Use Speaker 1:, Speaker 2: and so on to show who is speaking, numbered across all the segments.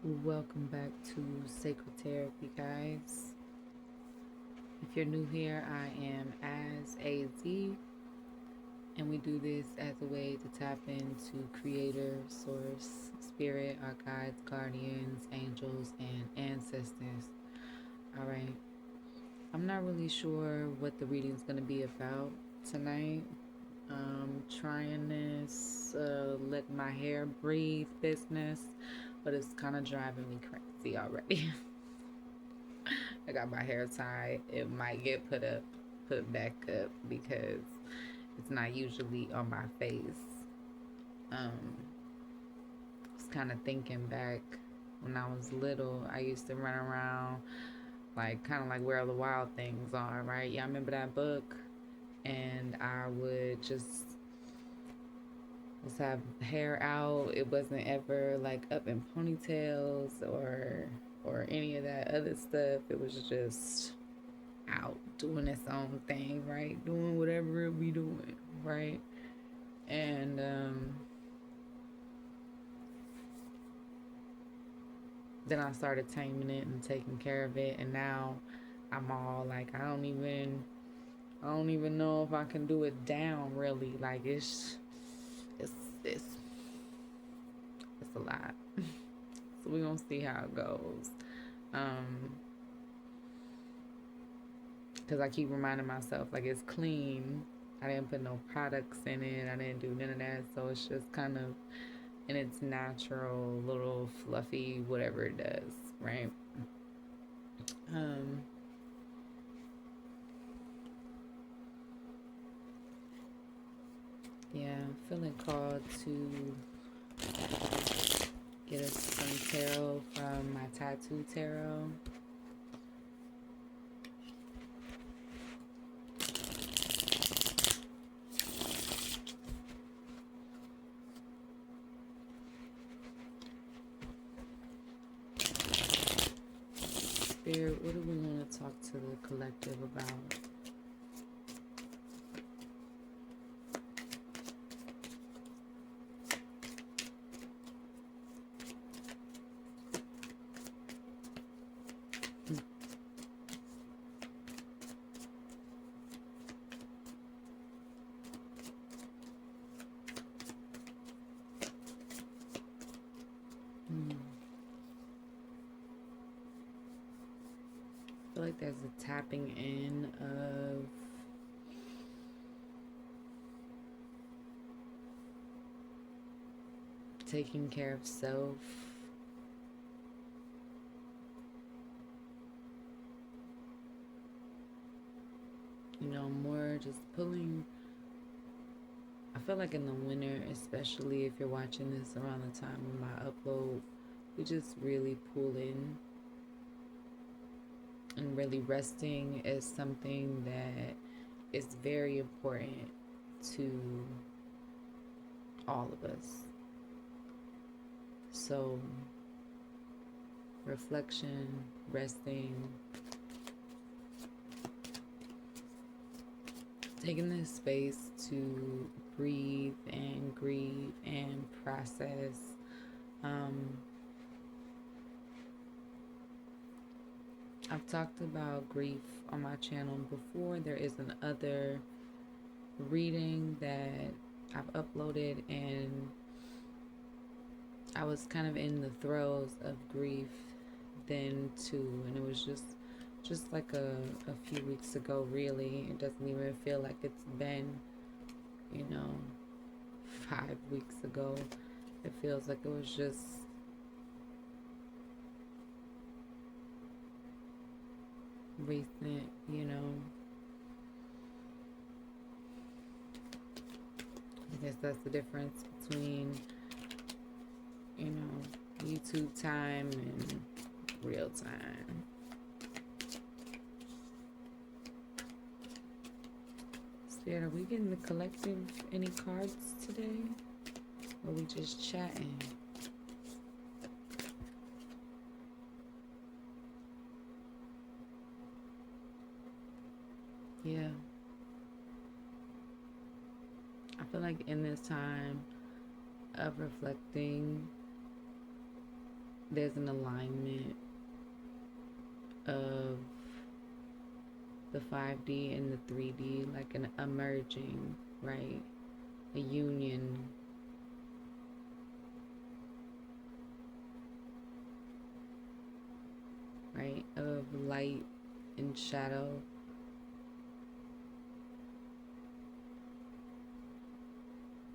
Speaker 1: Welcome back to Sacred Therapy, guys. If you're new here, I am As AZ, and we do this as a way to tap into Creator, Source, Spirit, our guides, guardians, angels, and ancestors. All right, I'm not really sure what the reading is going to be about tonight. Trying this let my hair breathe business, but it's kind of driving me crazy already. I got my hair tied. It might get put back up because it's not usually on my face. Um, I was kind of thinking back when I was little. I used to run around like kind of like where the wild things are, right? Yeah, I remember that book, and I would just have hair out. It wasn't ever like up in ponytails or any of that other stuff. It was just out doing its own thing, right? Doing whatever it be doing, right? And then I started taming it and taking care of it, and now I'm all like, I don't even know if I can do it down really. Like it's it's it's a lot. So we're gonna see how it goes. Um, because I keep reminding myself like it's clean. I didn't put no products in it. I didn't do none of that. So it's just kind of in its natural little fluffy whatever it does, right? Um, yeah, feeling called to get us some tarot from my tattoo tarot. Spirit, what do we want to talk to the collective about? I feel like there's a tapping in of taking care of self, more just pulling. I feel like in the winter, especially if you're watching this around the time of my upload, we just really pull in, and really resting is something that is very important to all of us. So, reflection, resting, taking this space to breathe and grieve and process. I've talked about grief on my channel before. There is another reading that I've uploaded, and I was kind of in the throes of grief then too, and it was just like a few weeks ago. Really, it doesn't even feel like it's been, you know, 5 weeks ago. It feels like it was just recent, you know. I guess that's the difference between, YouTube time and real time. Spirit, are we getting the collective any cards today? Or are we just chatting? Yeah. I feel like in this time of reflecting, there's an alignment of the 5D and the 3D, like an emerging, right? A union. Right? Of light and shadow.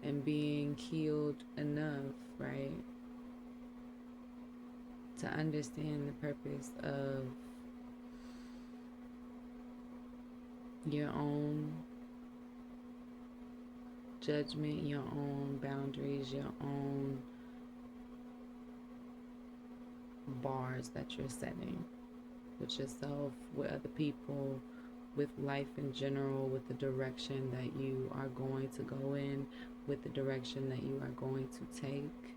Speaker 1: And being healed enough, right? To understand the purpose of your own judgment, your own boundaries, your own bars that you're setting with yourself, with other people, with life in general, with the direction that you are going to go in, with the direction that you are going to take,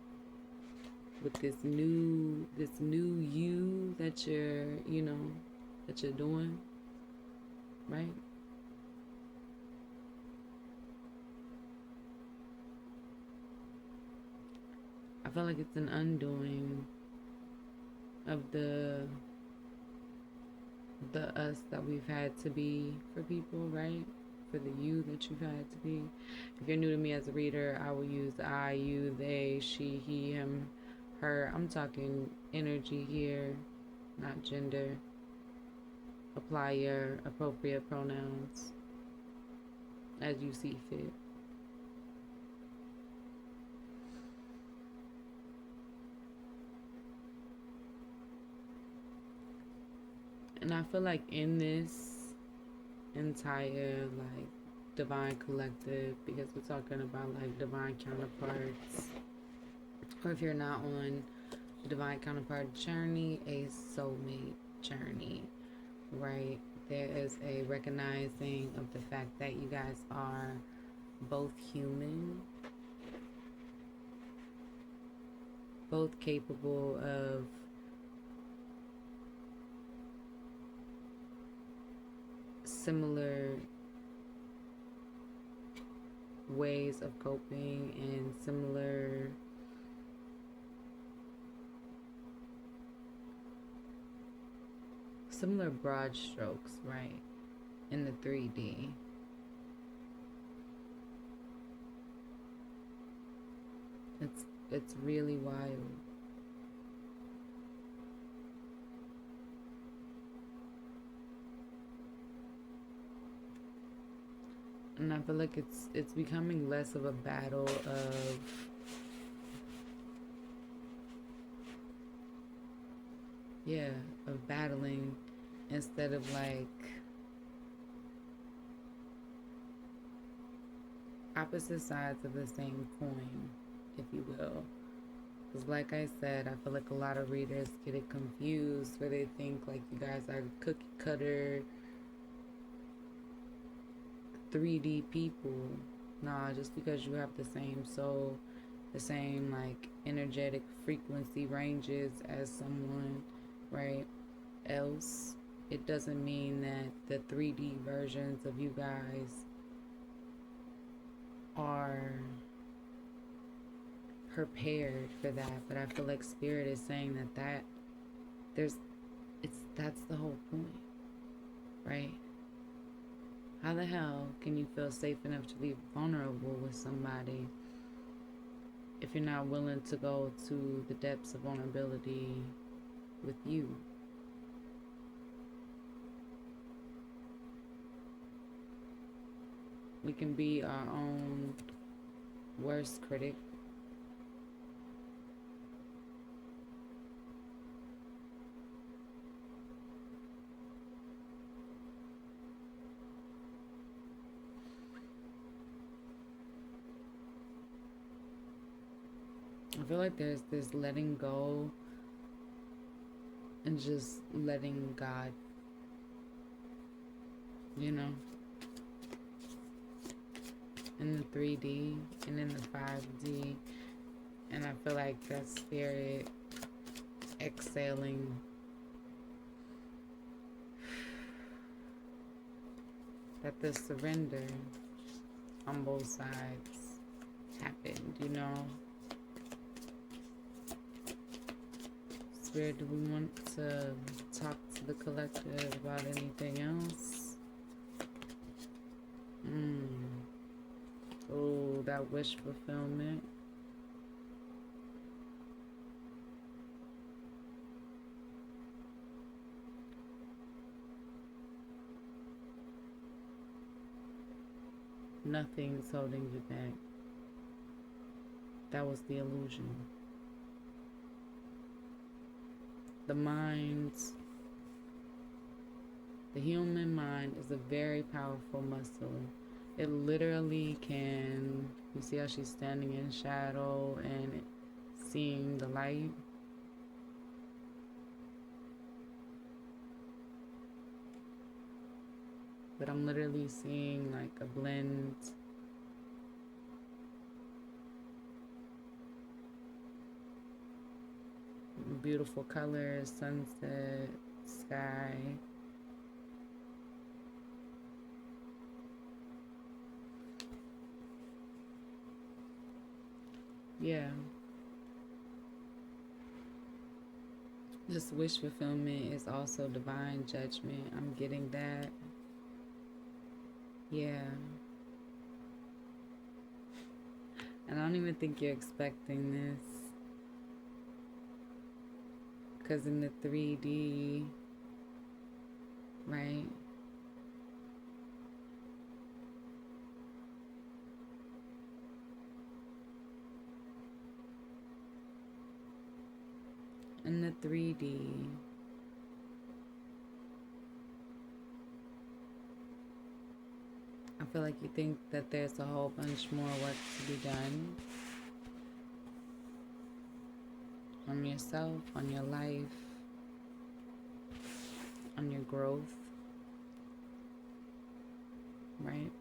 Speaker 1: with this new you that you're, that you're doing, right? I feel like it's an undoing of the us that we've had to be for people, right? For the you that you've had to be. If you're new to me as a reader, I will use I, you, they, she, he, him, her. I'm talking energy here, not gender. Apply your appropriate pronouns as you see fit. And I feel like in this entire like divine collective, because we're talking about like divine counterparts, or if you're not on the divine counterpart journey, a soulmate journey, right? There is a recognizing of the fact that you guys are both human, both capable of similar ways of coping and similar broad strokes, right? In the 3D. It's really wild. And I feel like it's becoming less of a battle of battling, instead of like opposite sides of the same coin, if you will. Because like I said, I feel like a lot of readers get it confused, where they think like you guys are cookie cutter 3D people. Nah, just because you have the same soul, the same like energetic frequency ranges as someone, right, else, it doesn't mean that the 3D versions of you guys are prepared for that. But I feel like spirit is saying that's the whole point, right? How the hell can you feel safe enough to be vulnerable with somebody if you're not willing to go to the depths of vulnerability with you? We can be our own worst critic. I feel like there's this letting go and just letting God, in the 3D and in the 5D. And I feel like that spirit exhaling that the surrender on both sides happened, Spirit, do we want to talk to the collective about anything else? Oh, that wish fulfillment. Nothing's holding you back. That was the illusion. The human mind is a very powerful muscle. It literally can, you see how she's standing in shadow and seeing the light? But I'm literally seeing like a blend. Beautiful colors, sunset, sky. Yeah. This wish fulfillment is also divine judgment. I'm getting that. Yeah. And I don't even think you're expecting this. Because in the 3D, right? In the 3D, I feel like you think that there's a whole bunch more work to be done on yourself, on your life, on your growth, right?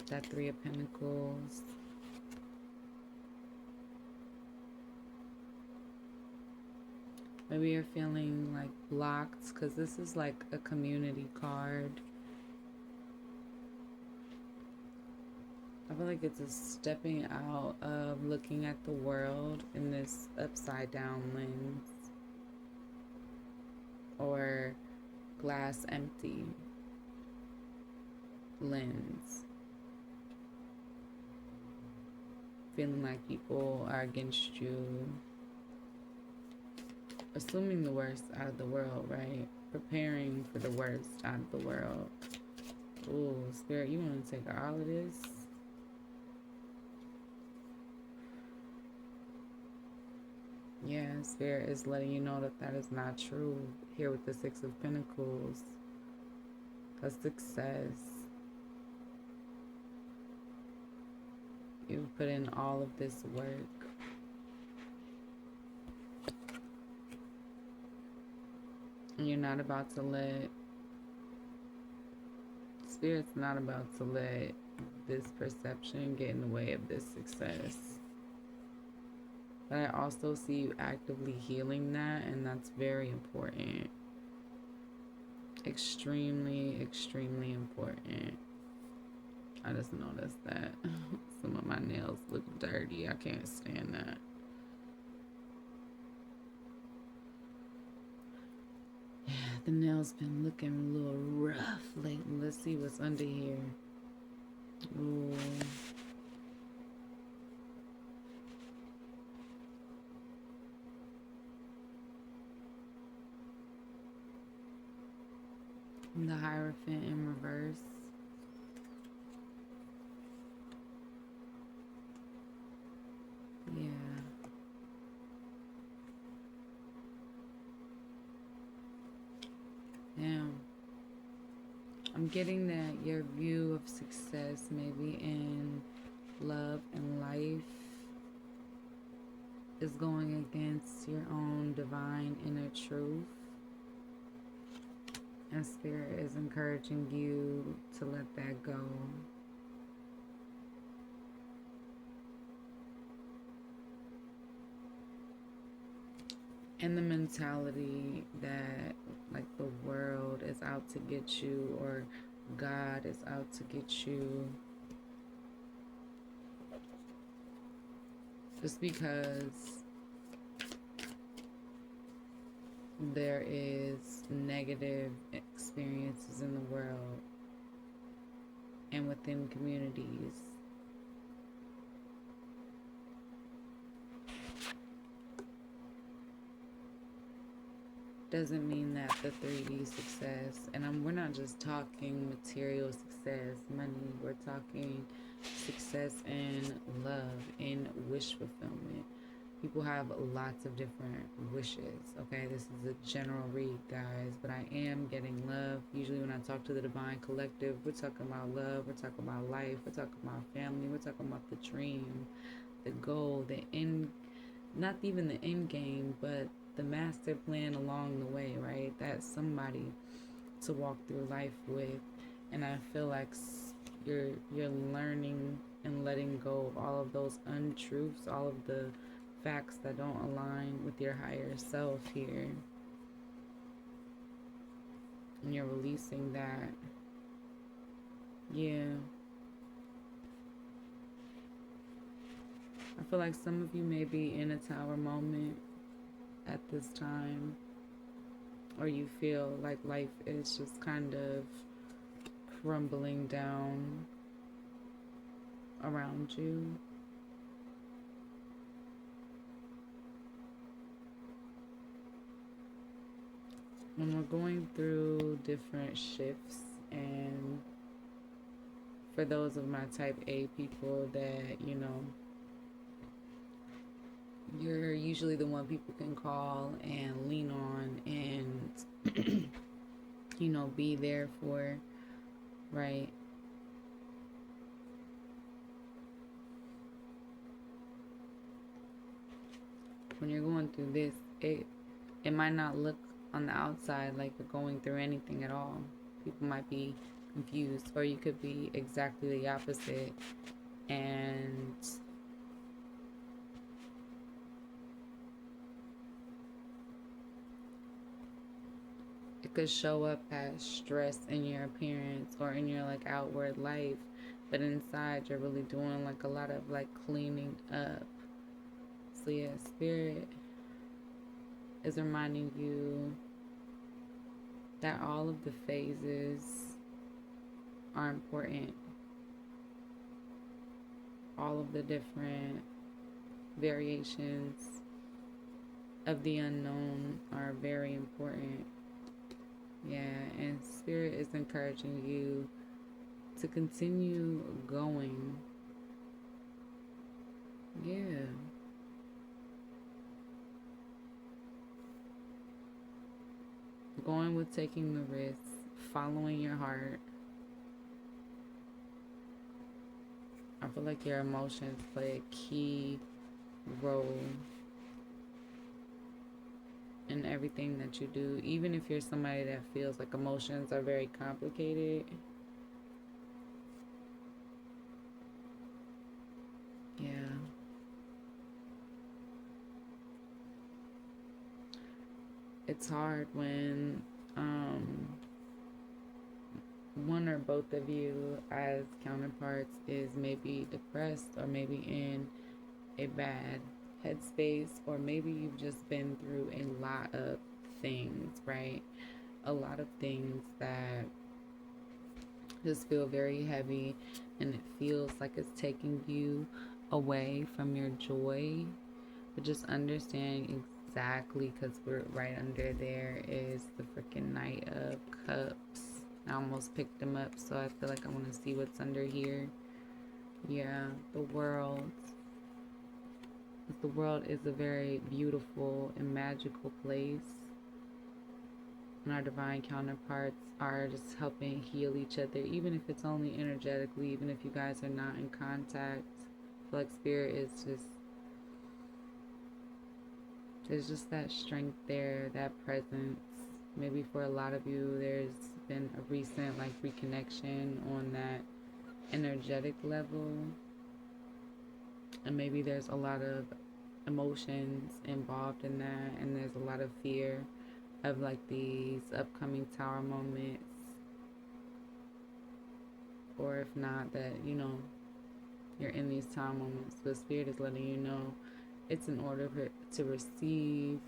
Speaker 1: That 3 of Pentacles. Maybe you're feeling like blocked because this is like a community card. I feel like it's a stepping out of looking at the world in this upside down lens or glass empty lens. Feeling like people are against you. Assuming the worst out of the world, right? Preparing for the worst out of the world. Ooh, Spirit, you want to take all of this? Yeah, Spirit is letting you know that that is not true. Here with the 6 of Pentacles. A success. You've put in all of this work. And you're not about to let, Spirit's not about to let this perception get in the way of this success. But I also see you actively healing that, and that's very important. Extremely, extremely important. I just noticed that some of my nails look dirty. I can't stand that. Yeah, the nails been looking a little rough lately. Let's see what's under here. Ooh. The Hierophant in reverse. Yeah. Damn. I'm getting that your view of success, maybe in love and life, is going against your own divine inner truth. And Spirit is encouraging you to let that go. And the mentality that like the world is out to get you or God is out to get you. just because there is negative experiences in the world and within communities, doesn't mean that the 3D success, and we're not just talking material success, money, we're talking success in love, in wish fulfillment. People have lots of different wishes, okay? This is a general read, guys, but I am getting love. Usually when I talk to the Divine Collective, we're talking about love, we're talking about life, we're talking about family, we're talking about the dream, the goal, the end, not even the end game, but the master plan along the way, right? That's somebody to walk through life with. And I feel like you're learning and letting go of all of those untruths, all of the facts that don't align with your higher self here. And you're releasing that. Yeah. I feel like some of you may be in a tower moment at this time, or you feel like life is just kind of crumbling down around you. When we're going through different shifts, and for those of my type A people that, you're usually the one people can call and lean on and, be there for, right? When you're going through this, it might not look on the outside like you're going through anything at all. People might be confused, or you could be exactly the opposite, and it could show up as stress in your appearance or in your like outward life, but inside you're really doing like a lot of like cleaning up. So yeah, Spirit is reminding you that all of the phases are important. All of the different variations of the unknown are very important. Yeah, and Spirit is encouraging you to continue going. Yeah. Going with taking the risks, following your heart. I feel like your emotions play a key role in everything that you do. Even if you're somebody that feels like emotions are very complicated, yeah. It's hard when one or both of you as counterparts is maybe depressed or maybe in a bad headspace, or maybe you've just been through a lot of things, right? A lot of things that just feel very heavy, and it feels like it's taking you away from your joy. But just understand exactly, because we're right under there, is the freaking Knight of Cups. I almost picked them up, so I feel like I want to see what's under here. Yeah, the world. The world is a very beautiful and magical place. And our divine counterparts are just helping heal each other, even if it's only energetically, even if you guys are not in contact. I feel like Spirit is just, there's just that strength there, that presence. Maybe for a lot of you, there's been a recent like reconnection on that energetic level. And maybe there's a lot of emotions involved in that, and there's a lot of fear of like these upcoming tower moments. Or if not, that you're in these tower moments, but Spirit is letting you know it's in order to receive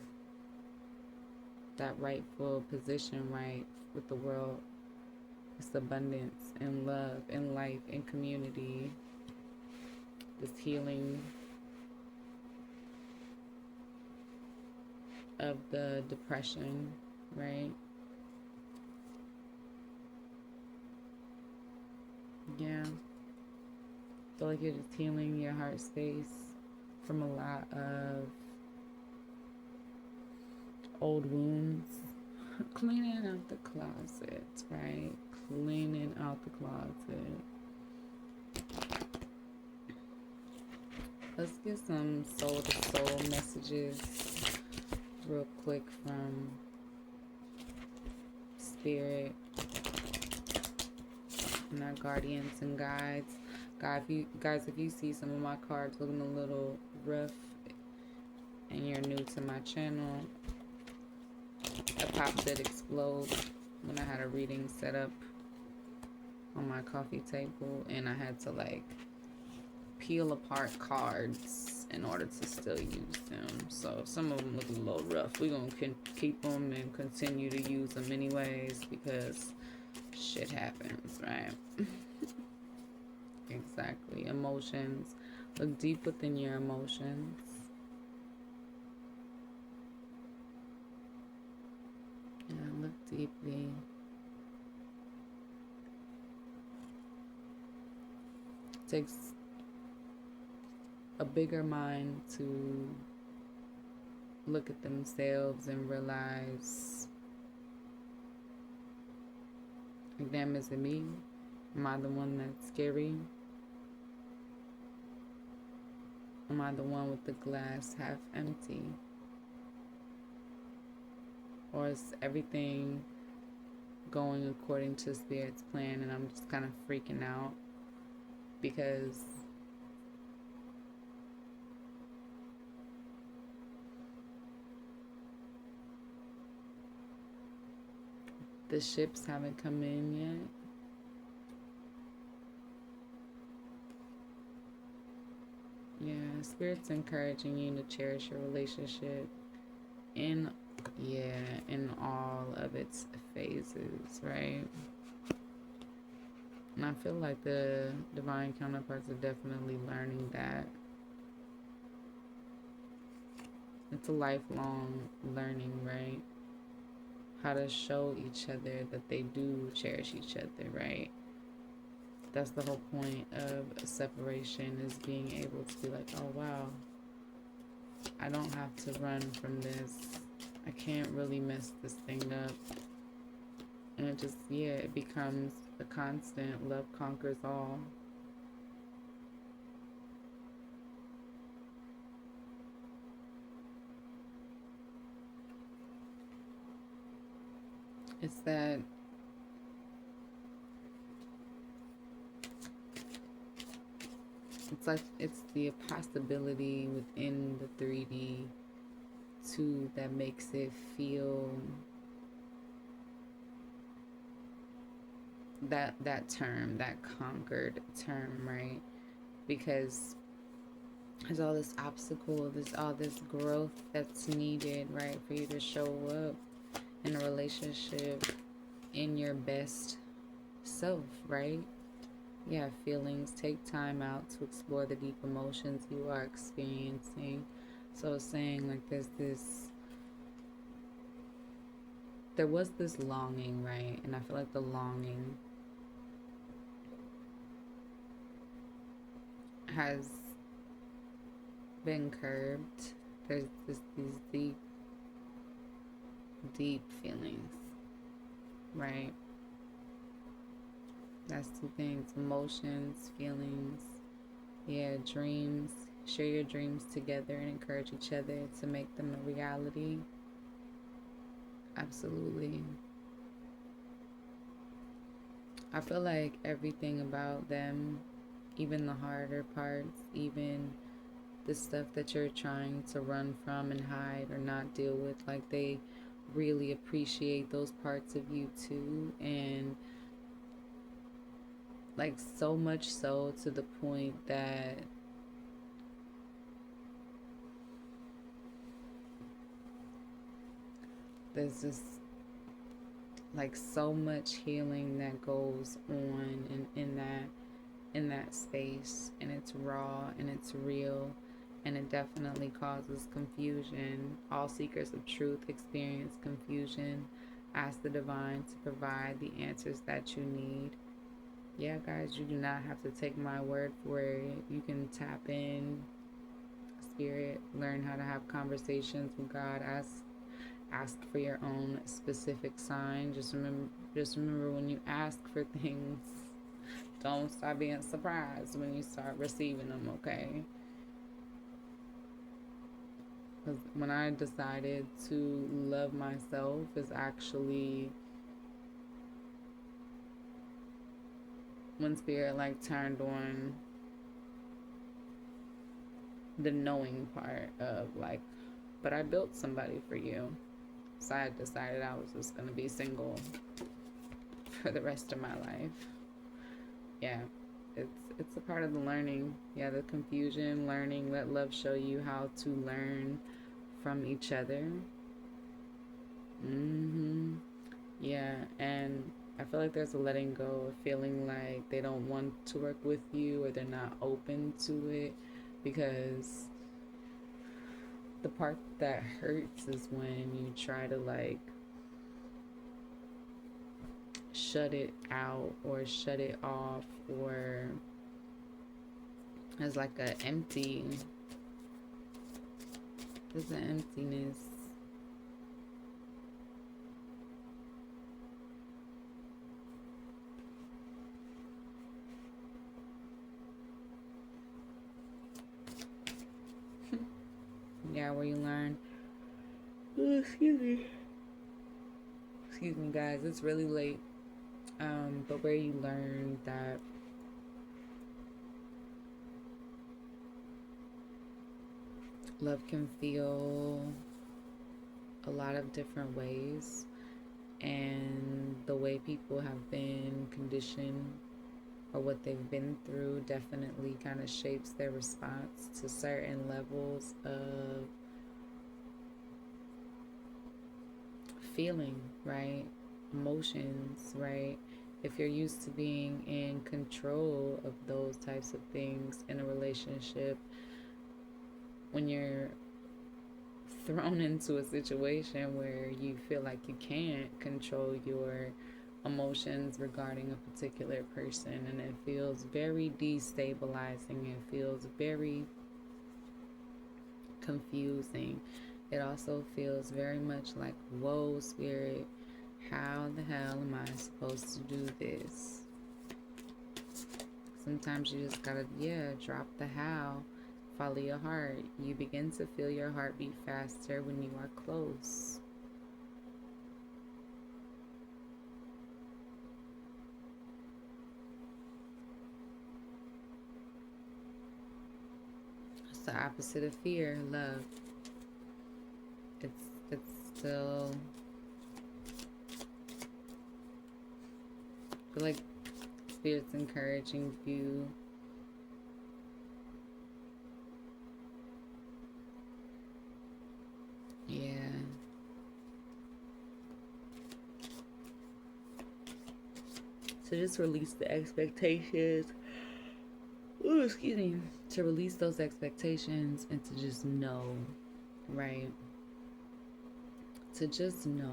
Speaker 1: that rightful position right with the world. It's abundance and love and life and community. This healing of the depression, right? Yeah. I feel like you're just healing your heart space from a lot of old wounds. Cleaning out the closet, right? Cleaning out the closet. Let's get some soul to soul messages real quick from Spirit and our guardians and guides. If you see some of my cards looking a little rough and you're new to my channel, a pop did explode when I had a reading set up on my coffee table, and I had to like peel apart cards in order to still use them. So some of them look a little rough. We're gonna keep them and continue to use them anyways, because shit happens, right? Exactly. Emotions. Look deep within your emotions. Yeah, look deeply. It takes a bigger mind to look at themselves and realize, damn, is it me? Am I the one that's scary? Am I the one with the glass half empty? Or is everything going according to Spirit's plan and I'm just kind of freaking out because the ships haven't come in yet? Yeah, Spirit's encouraging you to cherish your relationship in all of its phases, right? And I feel like the divine counterparts are definitely learning that. It's a lifelong learning, right? How to show each other that they do cherish each other, right? That's the whole point of separation, is being able to be like, oh wow, I don't have to run from this. I can't really mess this thing up. And it just, it becomes a constant. Love conquers all. It's that it's like it's the possibility within the 3D too that makes it feel that term, that conquered term, right? Because there's all this obstacle, there's all this growth that's needed, right, for you to show up in a relationship in your best self, right? Yeah, feelings take time out to explore the deep emotions you are experiencing. So it's saying like there was this longing, right? And I feel like the longing has been curbed. There's these deep feelings, right? That's two things: emotions, feelings, dreams. Share your dreams together and encourage each other to make them a reality. Absolutely. I feel like everything about them, even the harder parts, even the stuff that you're trying to run from and hide or not deal with, like they really appreciate those parts of you too. And like so much so to the point that there's just like so much healing that goes on in that space, and it's raw and it's real, and it definitely causes confusion. All seekers of truth experience confusion. Ask the divine to provide the answers that you need. Yeah, guys, you do not have to take my word for it. You can tap in spirit, learn how to have conversations with God. Ask for your own specific sign. Just remember when you ask for things, don't start being surprised when you start receiving them, okay? Because when I decided to love myself is actually when spirit like turned on the knowing part of like, but I built somebody for you. So I decided I was just gonna be single for the rest of my life. Yeah, it's a part of the learning. Yeah, the confusion, learning. Let love show you how to learn from each other. Yeah, and I feel like there's a letting go of feeling like they don't want to work with you or they're not open to it, because the part that hurts is when you try to like shut it out or shut it off, or as like a empty, there's an emptiness. Yeah, where you learn, oh, excuse me guys, it's really late, but where you learn that love can feel a lot of different ways, and the way people have been conditioned or what they've been through definitely kind of shapes their response to certain levels of feeling, right? Emotions, right? If you're used to being in control of those types of things in a relationship, when you're thrown into a situation where you feel like you can't control your emotions regarding a particular person, and it feels very destabilizing, it feels very confusing. It also feels very much like, whoa, spirit, how the hell am I supposed to do this? Sometimes you just gotta, yeah, drop the how, follow your heart. You begin to feel your heartbeat faster when you are close. It's the opposite of fear, love. It's still, I feel like spirit's encouraging you to just release the expectations. Ooh, excuse me. To release those expectations and to just know, right? To just know.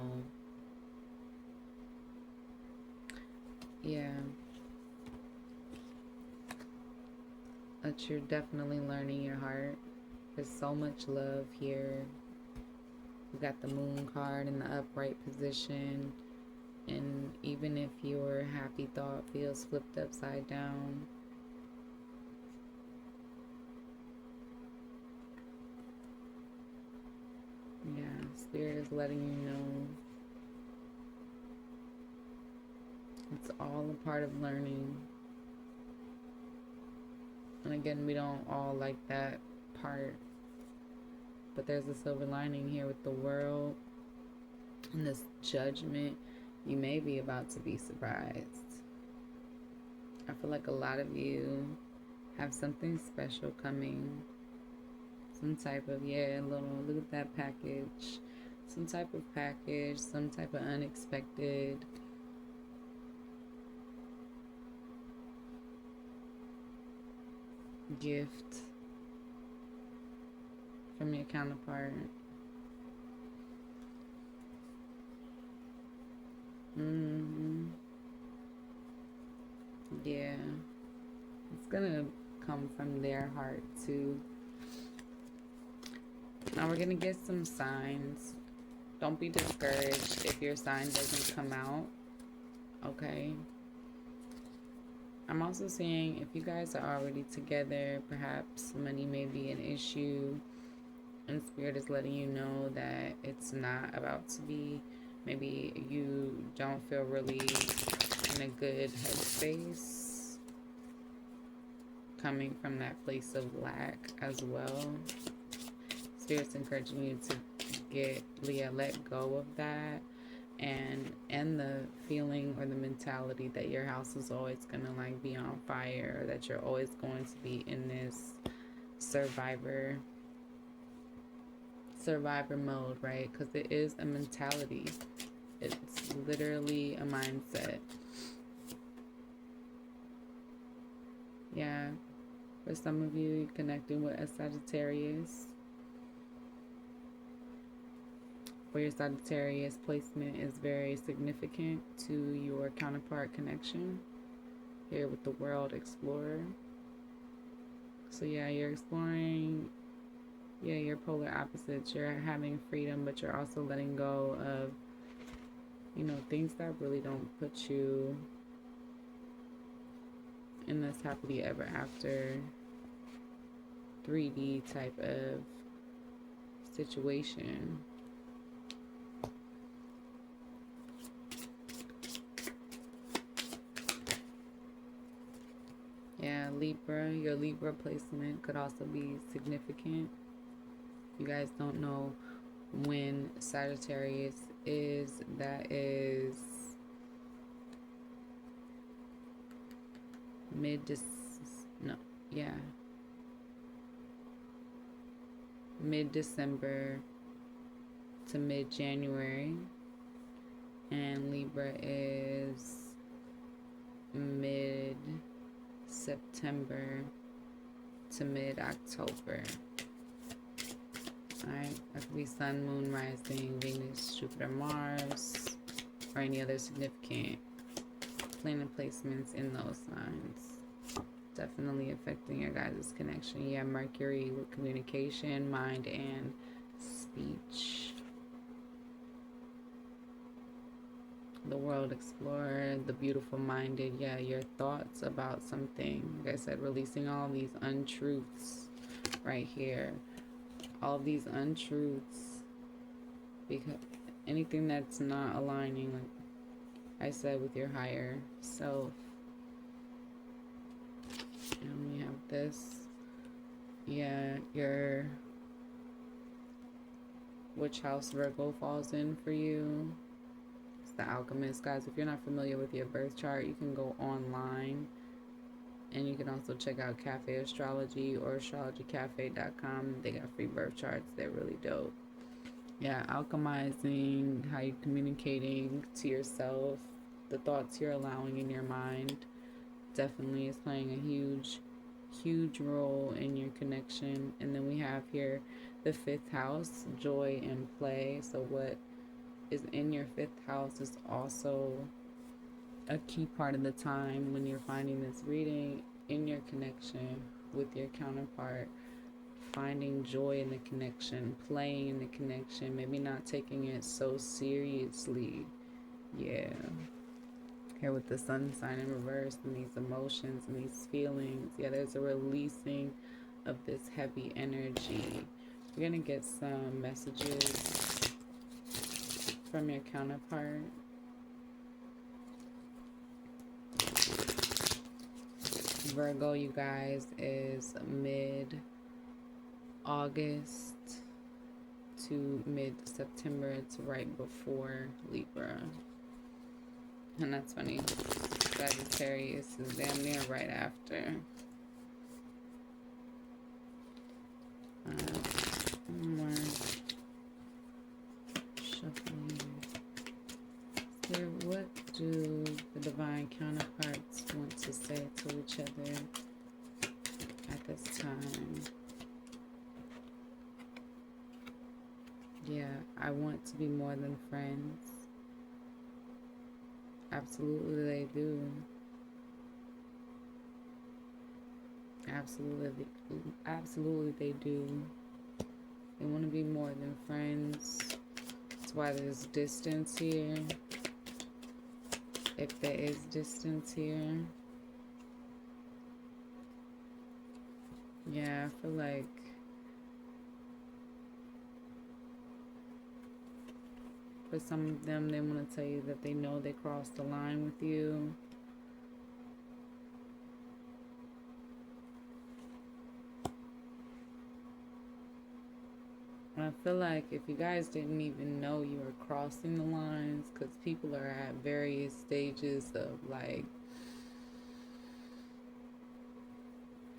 Speaker 1: Yeah. That you're definitely learning your heart. There's so much love here. You got the moon card in the upright position. And even if your happy thought feels flipped upside down, yeah, spirit is letting you know it's all a part of learning. And again, we don't all like that part, but there's a silver lining here with the world and this judgment. You may be about to be surprised. I feel like a lot of you have something special coming. Some type of, yeah, little, look at that package. some type of package, some type of unexpected gift from your counterpart. Yeah, it's gonna come from their heart too. Now we're gonna get some signs. Don't be discouraged if your sign doesn't come out, okay? I'm also saying if you guys are already together, perhaps money may be an issue, and Spirit is letting you know that it's not about to be. Maybe you don't feel really in a good headspace, coming from that place of lack as well. Spirit's encouraging you to let go of that, and the feeling or the mentality that your house is always gonna like be on fire, or that you're always going to be in this survivor mode, right? Because it is a mentality. It's literally a mindset. Yeah, for some of you, connecting with a Sagittarius, or your Sagittarius placement is very significant to your counterpart connection here with the World Explorer. So yeah, you're exploring, yeah, your polar opposites. You're having freedom, but you're also letting go of, you know, things that really don't put you in this happily ever after 3D type of situation. Yeah, Libra, your Libra placement could also be significant. You guys don't know when Sagittarius is. That is mid-December to mid-January, and Libra is mid-September to mid-October. Alright, that could be Sun, Moon, Rising, Venus, Jupiter, Mars, or any other significant planet placements in those signs. Definitely affecting your guys' connection. Yeah, Mercury with communication, mind, and speech. The World Explorer, the beautiful minded. Yeah, your thoughts about something. Like I said, releasing all these untruths right here. All these untruths, because anything that's not aligning, like I said, with your higher self. And we have this. Yeah, your which house Virgo falls in for you. It's the Alchemist. Guys, if you're not familiar with your birth chart, you can go online, and you can also check out Cafe Astrology or astrologycafe.com. They got free birth charts. They're really dope. Yeah, alchemizing, how you're communicating to yourself, the thoughts you're allowing in your mind definitely is playing a huge role in your connection. And then we have here the 5th house, joy and play. So what is in your 5th house is also a key part of the time when you're finding this reading in your connection with your counterpart, finding joy in the connection, playing in the connection, maybe not taking it so seriously. Yeah, here with the sun sign in reverse and these emotions and these feelings, yeah, there's a releasing of this heavy energy. You're gonna get some messages from your counterpart. Virgo, you guys, is mid-August to mid-September. It's right before Libra. And that's funny. Sagittarius is damn near right after. More. Here, what do the divine counterparts want to say to each other at this time? Yeah, I want to be more than friends. Absolutely they do. Absolutely they do. They want to be more than friends. That's why there's distance here. If there is distance here. Yeah, I feel like for some of them, they want to tell you that they know they crossed the line with you. I feel like if you guys didn't even know you were crossing the lines, because people are at various stages of like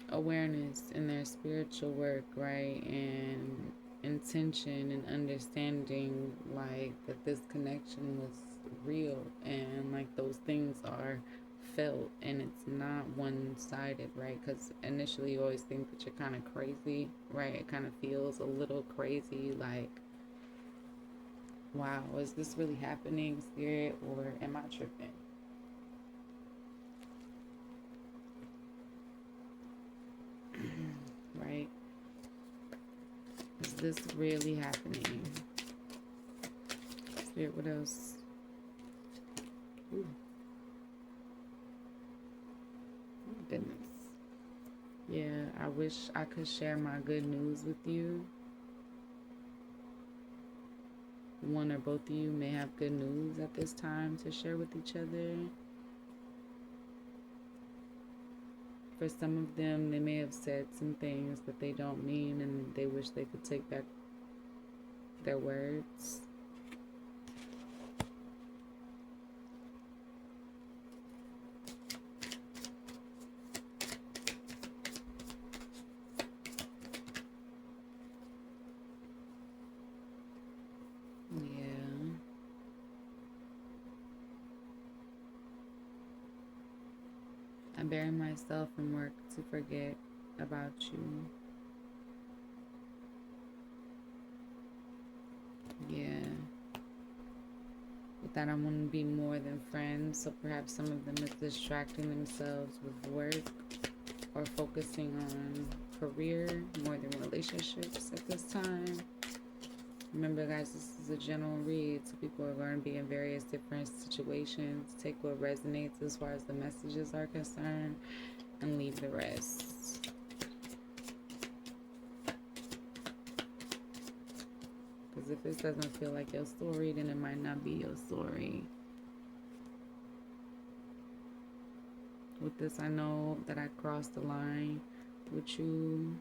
Speaker 1: awareness in their spiritual work, right? And intention and understanding like that this connection was real and like those things are felt and it's not one-sided, right? Because initially you always think that you're kind of crazy, right? It kind of feels a little crazy, like, wow, is this really happening, spirit, or am I tripping? Right? Is this really happening? Spirit, what else? Ooh. Goodness. Yeah, I wish I could share my good news with you. One or both of you may have good news at this time to share with each other. For some of them, they may have said some things that they don't mean and they wish they could take back their words. Yeah. I bury myself and work to forget about you. Yeah. With that, I want to be more than friends. So perhaps some of them is distracting themselves with work or focusing on career more than relationships at this time. Remember, guys, this is a general read, so people are going to be in various different situations. Take what resonates as far as the messages are concerned and leave the rest. Because if this doesn't feel like your story, then it might not be your story. With this, I know that I crossed the line with you.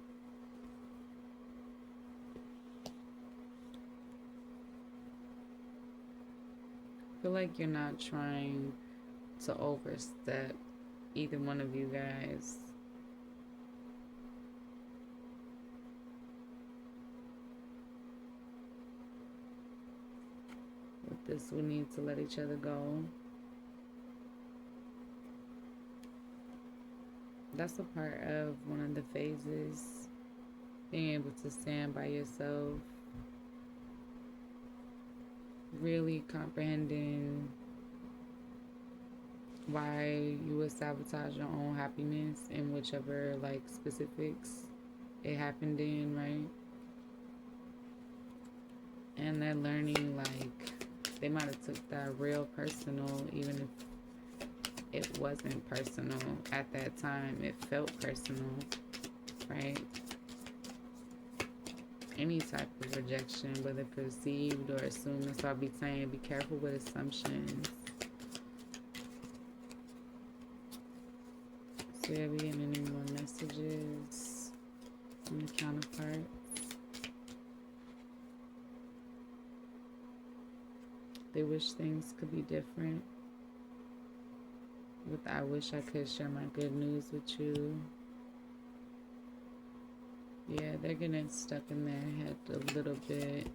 Speaker 1: I feel like you're not trying to overstep either one of you guys. With this, we need to let each other go. That's a part of one of the phases, being able to stand by yourself, really comprehending why you would sabotage your own happiness in whichever like specifics it happened in, right? And they're learning like they might have took that real personal, even if it wasn't personal at that time. It felt personal, right? Any type of rejection, whether perceived or assumed. That's why I'll be saying be careful with assumptions. So are we getting any more messages from the counterparts? They wish things could be different. With I wish I could share my good news with you. Yeah, they're getting stuck in their head a little bit.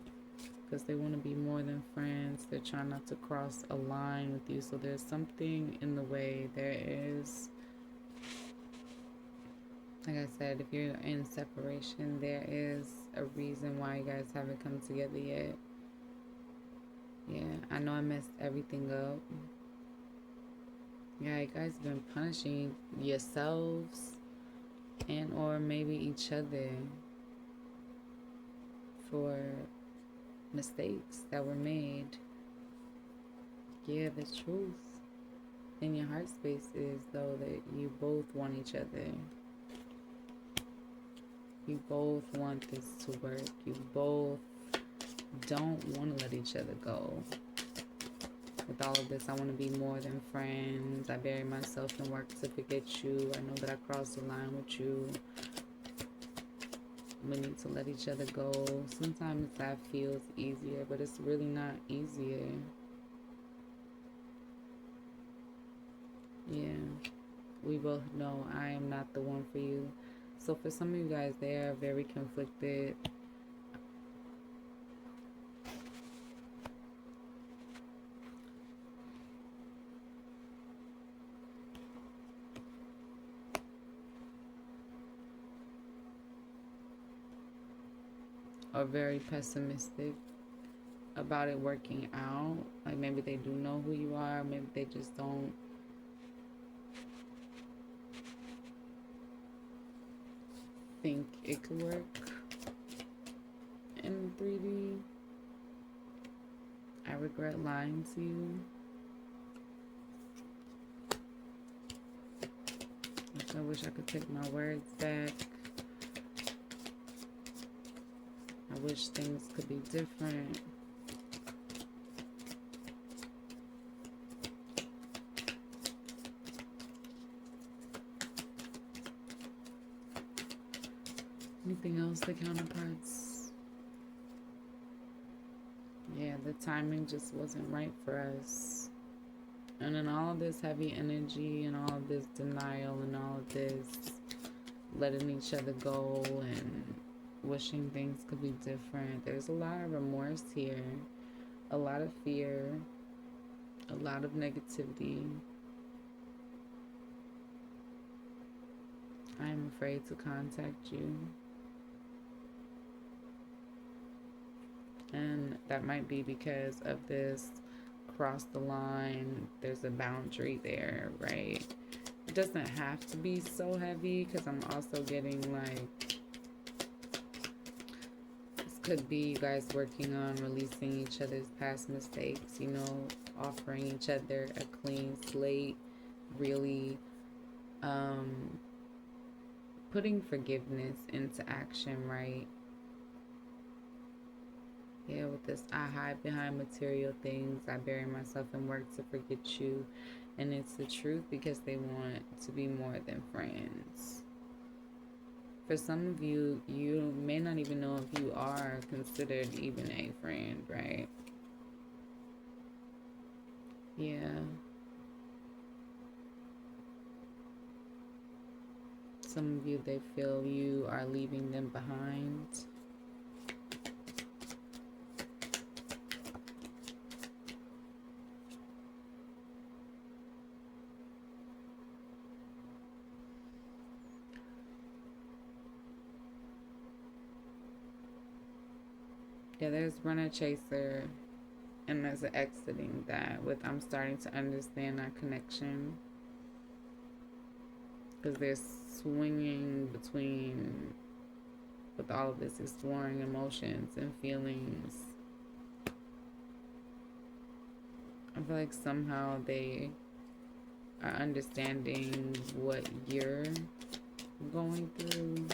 Speaker 1: because they want to be more than friends. They're trying not to cross a line with you. So there's something in the way. There is, like I said, if you're in separation, there is a reason why you guys haven't come together yet. Yeah, I know I messed everything up. Yeah, you guys have been punishing yourselves and or maybe each other for mistakes that were made. Yeah, the truth in your heart space is, though, that you both want each other. You both want this to work. You both don't want to let each other go. With all of this, I want to be more than friends. I bury myself in work to forget you. I know that I crossed the line with you. We need to let each other go. Sometimes that feels easier, but it's really not easier. Yeah, we both know I am not the one for you. So for some of you guys, they are very conflicted. Or very pessimistic about it working out. Like maybe they do know who you are, maybe they just don't think it could work in 3D. I regret lying to you. I wish I could take my words back. I wish things could be different. Anything else, the counterparts? Yeah, the timing just wasn't right for us. And in all of this heavy energy and all of this denial and all of this letting each other go and wishing things could be different, there's a lot of remorse here, a lot of fear, a lot of negativity. I'm afraid to contact you. And that might be because of this cross the line. There's a boundary there, right? It doesn't have to be so heavy, because I'm also getting like, this could be you guys working on releasing each other's past mistakes, you know, offering each other a clean slate, really putting forgiveness into action, right? Yeah, with this, I hide behind material things. I bury myself in work to forget you. And it's the truth, because they want to be more than friends. For some of you, you may not even know if you are considered even a friend, right? Yeah. Some of you, they feel you are leaving them behind. Yeah, there's runner chaser, and there's an exiting that with I'm starting to understand our connection, because they're swinging between, with all of this, exploring emotions and feelings. I feel like somehow they are understanding what you're going through.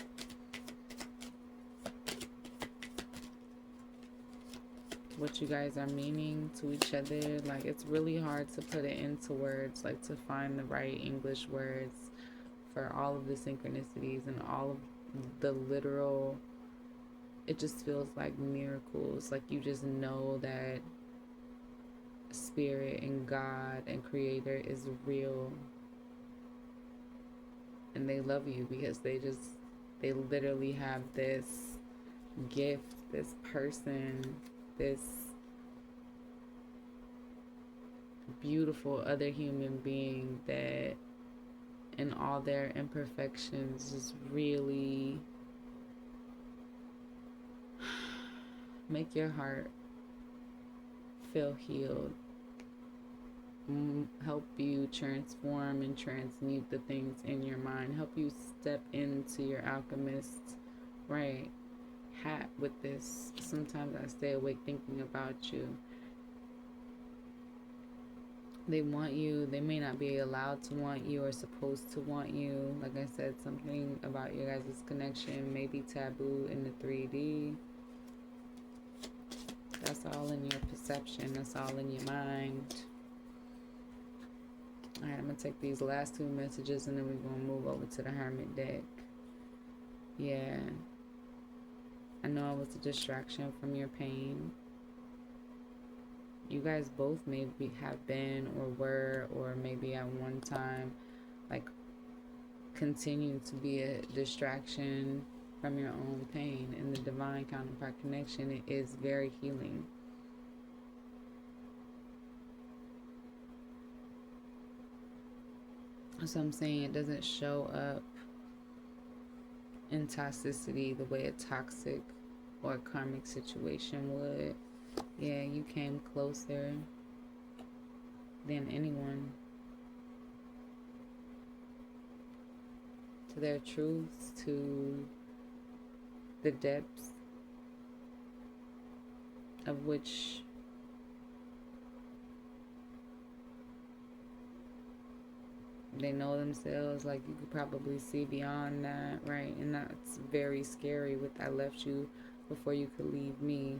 Speaker 1: What you guys are meaning to each other. Like, it's really hard to put it into words, like to find the right English words for all of the synchronicities and all of the literal, it just feels like miracles. Like you just know that spirit and God and creator is real, and they love you because they literally have this gift, this person this beautiful other human being that, in all their imperfections, just really make your heart feel healed, help you transform and transmute the things in your mind, help you step into your alchemist, right, hat with this. Sometimes I stay awake thinking about you. They want you. They may not be allowed to want you or supposed to want you. Like I said, something about your guys' connection may be taboo in the 3D. That's all in your perception. That's all in your mind. Alright, I'm going to take these last two messages and then we're going to move over to the Hermit deck. Yeah. I know it was a distraction from your pain. You guys both maybe have been or were, or maybe at one time, like, continue to be a distraction from your own pain. In the divine counterpart connection, it is very healing. So I'm saying it doesn't show up in toxicity the way a toxic or a karmic situation would. Yeah, you came closer than anyone to their truths, to the depths of which they know themselves. Like, you could probably see beyond that, right? And that's very scary with I left you before you could leave me.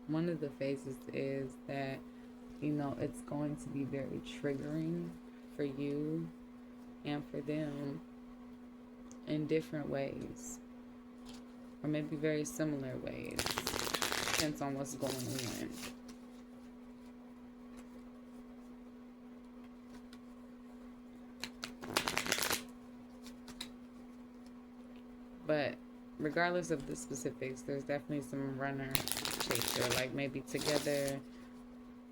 Speaker 1: One of the phases is that, you know, it's going to be very triggering for you and for them in different ways, or maybe very similar ways. Depends on what's going on. But regardless of the specifics, there's definitely some runner chaser, like maybe together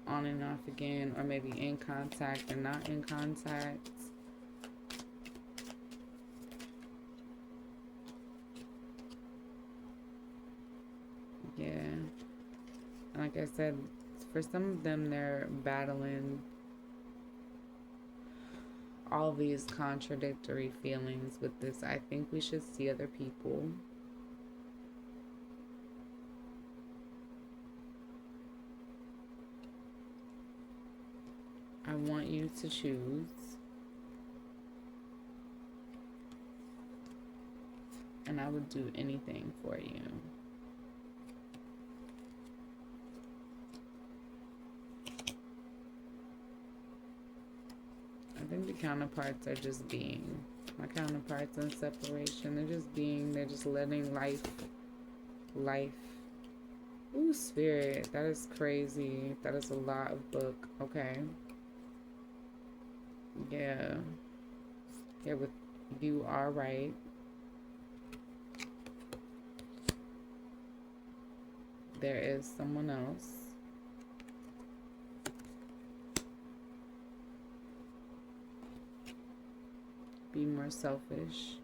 Speaker 1: on and off again, or maybe in contact and not in contact. Yeah. And like I said, for some of them, they're battling all these contradictory feelings with this. I think we should see other people. I want you to choose. And I would do anything for you. I think the counterparts are just being. My counterparts in separation, they're just being. They're just letting life. Ooh, spirit, that is crazy. That is a lot of book. Okay. Yeah. Here with you are right. There is someone else. Be more selfish.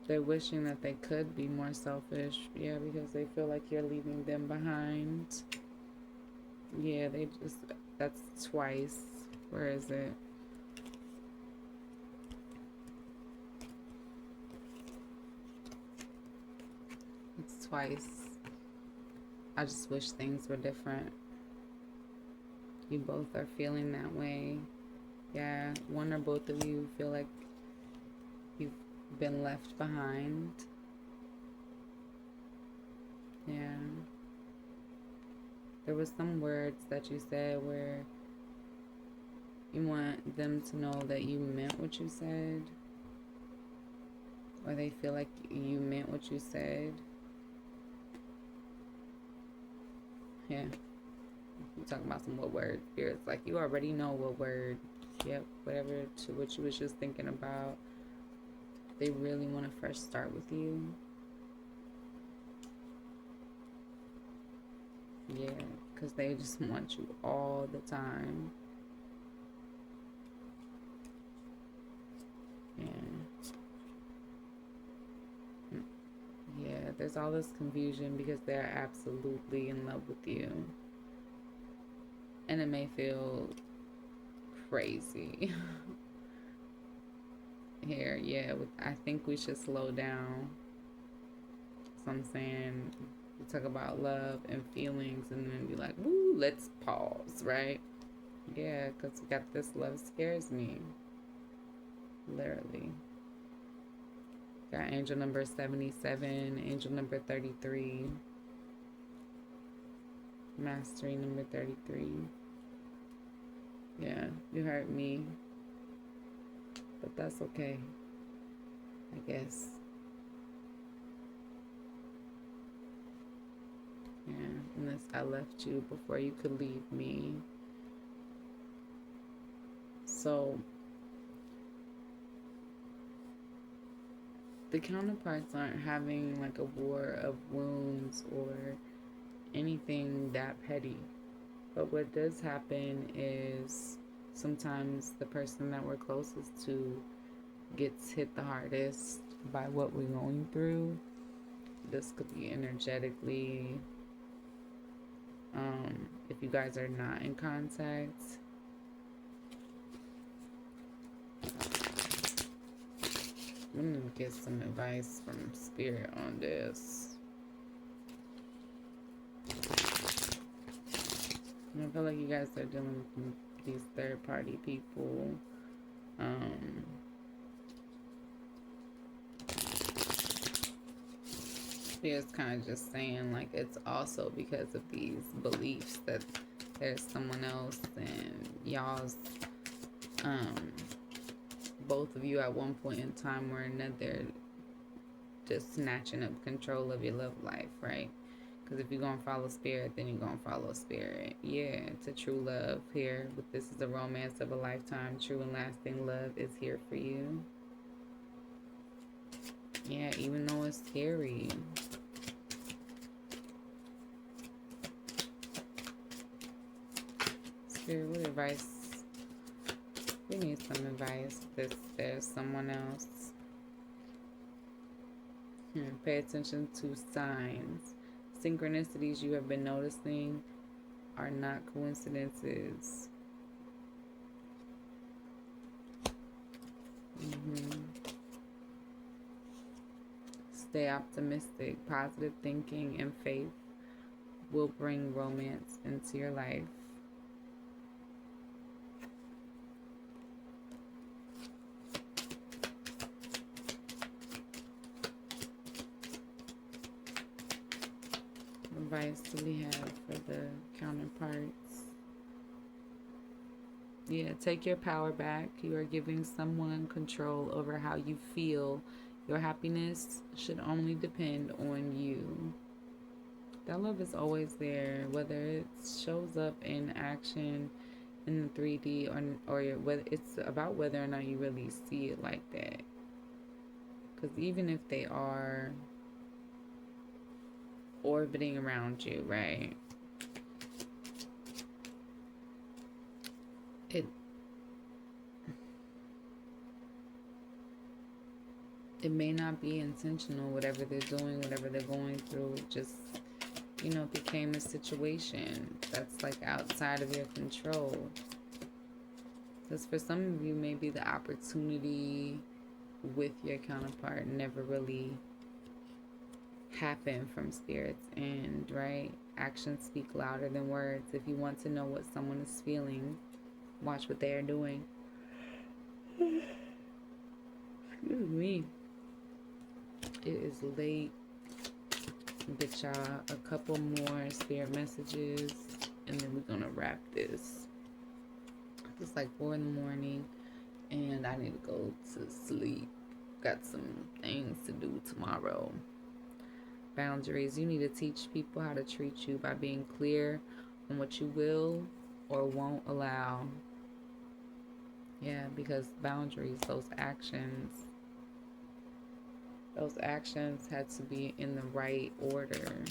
Speaker 1: They're wishing that they could be more selfish. Yeah, because they feel like you're leaving them behind. Yeah, they just, that's twice. Where is it? It's twice. I just wish things were different. You both are feeling that way. Yeah, one or both of you feel like you've been left behind. Yeah. There was some words that you said where you want them to know that you meant what you said, or they feel like you meant what you said. Yeah. You talking about some what word? Spirits like you already know what word. Yep, whatever to what you was just thinking about. They really want to fresh start with you. Yeah, because they just want you all the time. Yeah. Yeah, there's all this confusion because they're absolutely in love with you. And it may feel crazy. Here, yeah, I think we should slow down. So I'm saying, we talk about love and feelings and then be like, woo, let's pause, right? Yeah, because we got this love scares me. Literally. Got angel number 77, angel number 33, mastery number 33. Yeah, you heard me. But that's okay, I guess. Yeah, unless I left you before you could leave me. So the counterparts aren't having like a war of wounds or anything that petty. But what does happen is sometimes the person that we're closest to gets hit the hardest by what we're going through. This could be energetically. If you guys are not in contact, I'm gonna get some advice from Spirit on this. I feel like you guys are dealing with these third-party people. Spirit's kind of just saying like it's also because of these beliefs that there's someone else and y'all's both of you at one point in time or another just snatching up control of your love life, right? Because if you're going to follow Spirit, then you're going to follow Spirit. Yeah, it's a true love here. But this is a romance of a lifetime. True and lasting love is here for you. Yeah, even though it's scary. Spirit, what advice? We need some advice. There's someone else. Pay attention to signs. Synchronicities you have been noticing are not coincidences. Stay optimistic. Positive thinking and faith will bring romance into your life. Advice do we have for the counterparts? Yeah, take your power back. You are giving someone control over how you feel. Your happiness should only depend on you. That love is always there, whether it shows up in action in the 3D or whether it's about whether or not you really see it like that. Because even if they are orbiting around you, right? It may not be intentional, whatever they're doing, whatever they're going through. It just, became a situation that's like outside of your control. Because for some of you, maybe the opportunity with your counterpart never really happened from Spirit's end, right? Actions speak louder than words. If you want to know what someone is feeling, watch what they are doing. Excuse me. It is late. Get y'all a couple more Spirit messages and then we're gonna wrap this. It's like 4 in the morning and I need to go to sleep. Got some things to do tomorrow. Boundaries. You need to teach people how to treat you by being clear on what you will or won't allow. Yeah, because boundaries, those actions, Those actions had to be in the right order.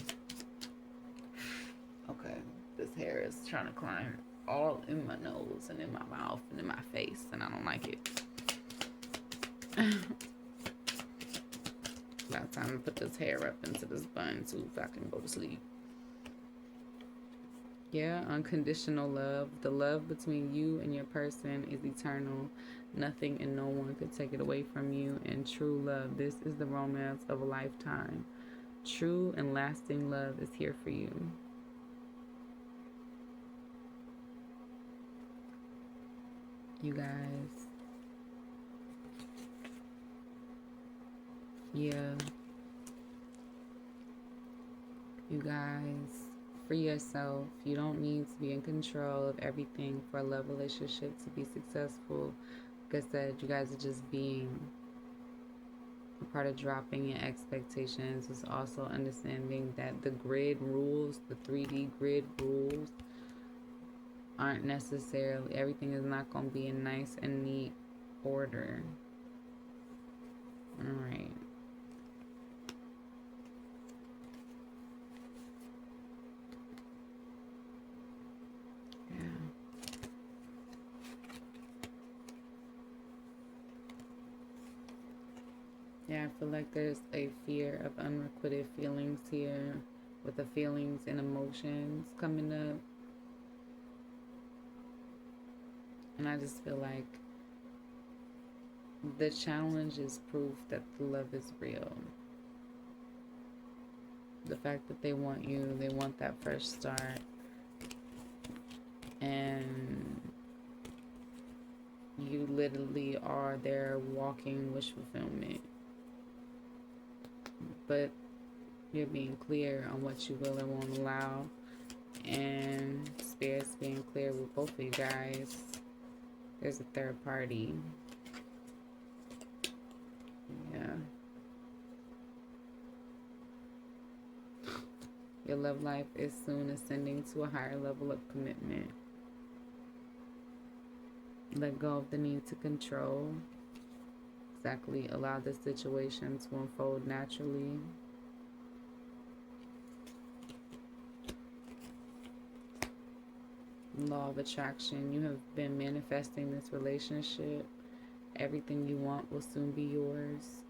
Speaker 1: Okay, this hair is trying to climb all in my nose and in my mouth and in my face, and I don't like it. About time to put this hair up into this bun so I can go to sleep. Yeah, unconditional love. The love between you and your person is eternal. Nothing and no one could take it away from you. And true love, this is the romance of a lifetime. True and lasting love is here for you. You guys. Yeah. You guys. Free yourself. You don't need to be in control of everything for a love relationship to be successful. Like I said, you guys are just being. A part of dropping your expectations is also understanding that the grid rules, the 3D grid rules, aren't necessarily, everything is not going to be in nice and neat order. All right. Yeah, I feel like there's a fear of unrequited feelings here, with the feelings and emotions coming up. And I just feel like the challenge is proof that the love is real. The fact that they want you, they want that first start. And you literally are their walking wish fulfillment. But you're being clear on what you will and won't allow. And Spirit's being clear with both of you guys. There's a third party. Yeah. Your love life is soon ascending to a higher level of commitment. Let go of the need to control. Exactly. Allow the situation to unfold naturally. Law of attraction. You have been manifesting this relationship. Everything you want will soon be yours.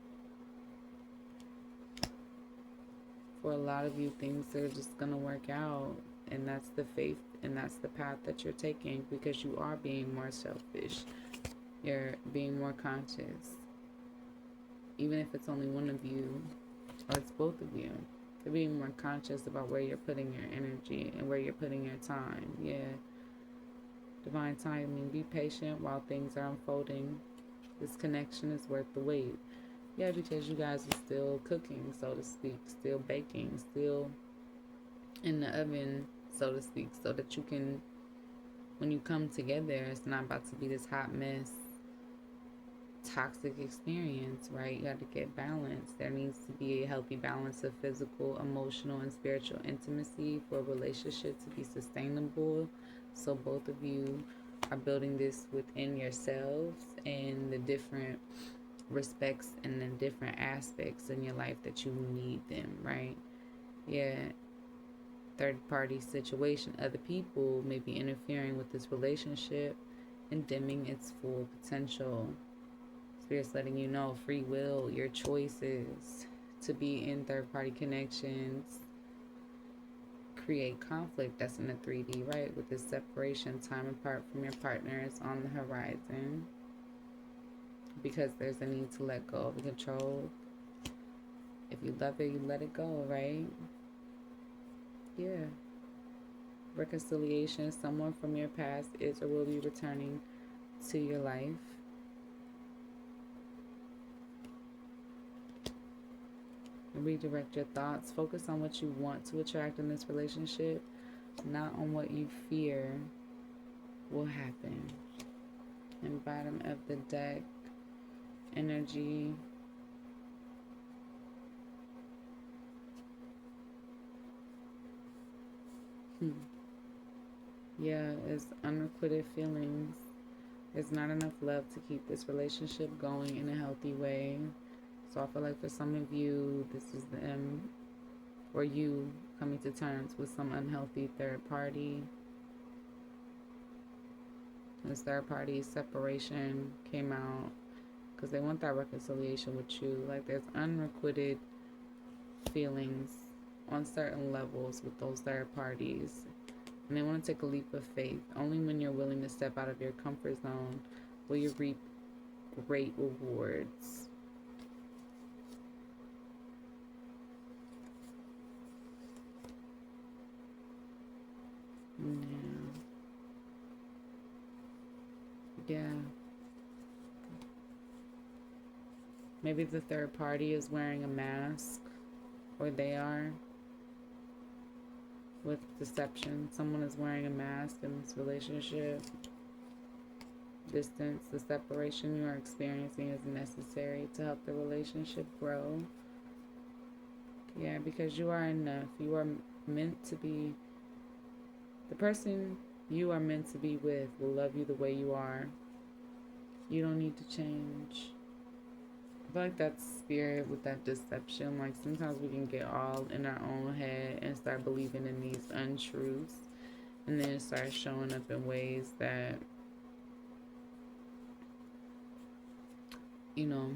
Speaker 1: For a lot of you, things are just going to work out. And that's the faith and that's the path that you're taking, because you are being more selfish. You're being more conscious. Even if it's only one of you or it's both of you, you're being more conscious about where you're putting your energy and where you're putting your time. Yeah. Divine timing. Be patient while things are unfolding. This connection is worth the wait. Yeah, because you guys are still cooking, so to speak, still baking, still in the oven, so to speak, so that you can, when you come together, it's not about to be this hot mess, toxic experience, right? You got to get balance. There needs to be a healthy balance of physical, emotional, and spiritual intimacy for a relationship to be sustainable. So both of you are building this within yourselves and the different respects and the different aspects in your life that you need them, right? Yeah. Third party situation. Other people may be interfering with this relationship and dimming its full potential. Spirit's letting you know free will, your choices to be in third party connections create conflict. That's in the 3D, right? With this separation, time apart from your partners on the horizon. Because there's a need to let go of control. If you love it, you let it go, right? Yeah. Reconciliation. Someone from your past is or will be returning to your life. Redirect your thoughts. Focus on what you want to attract in this relationship, not on what you fear will happen. And bottom of the deck, energy. Yeah, it's unrequited feelings. There's not enough love to keep this relationship going in a healthy way. So I feel like for some of you, this is them or you coming to terms with some unhealthy third party. This third party separation came out because they want that reconciliation with you. Like there's unrequited feelings on certain levels with those third parties. And they want to take a leap of faith. Only when you're willing to step out of your comfort zone will you reap great rewards. Yeah. Maybe the third party is wearing a mask, or they are, with deception. Someone is wearing a mask in this relationship. Distance, the separation you are experiencing is necessary to help the relationship grow. Yeah, because you are enough. You are meant to be, the person you are meant to be with will love you the way you are. You don't need to change. I feel like that spirit with that deception, like sometimes we can get all in our own head and start believing in these untruths, and then it starts showing up in ways that, you know,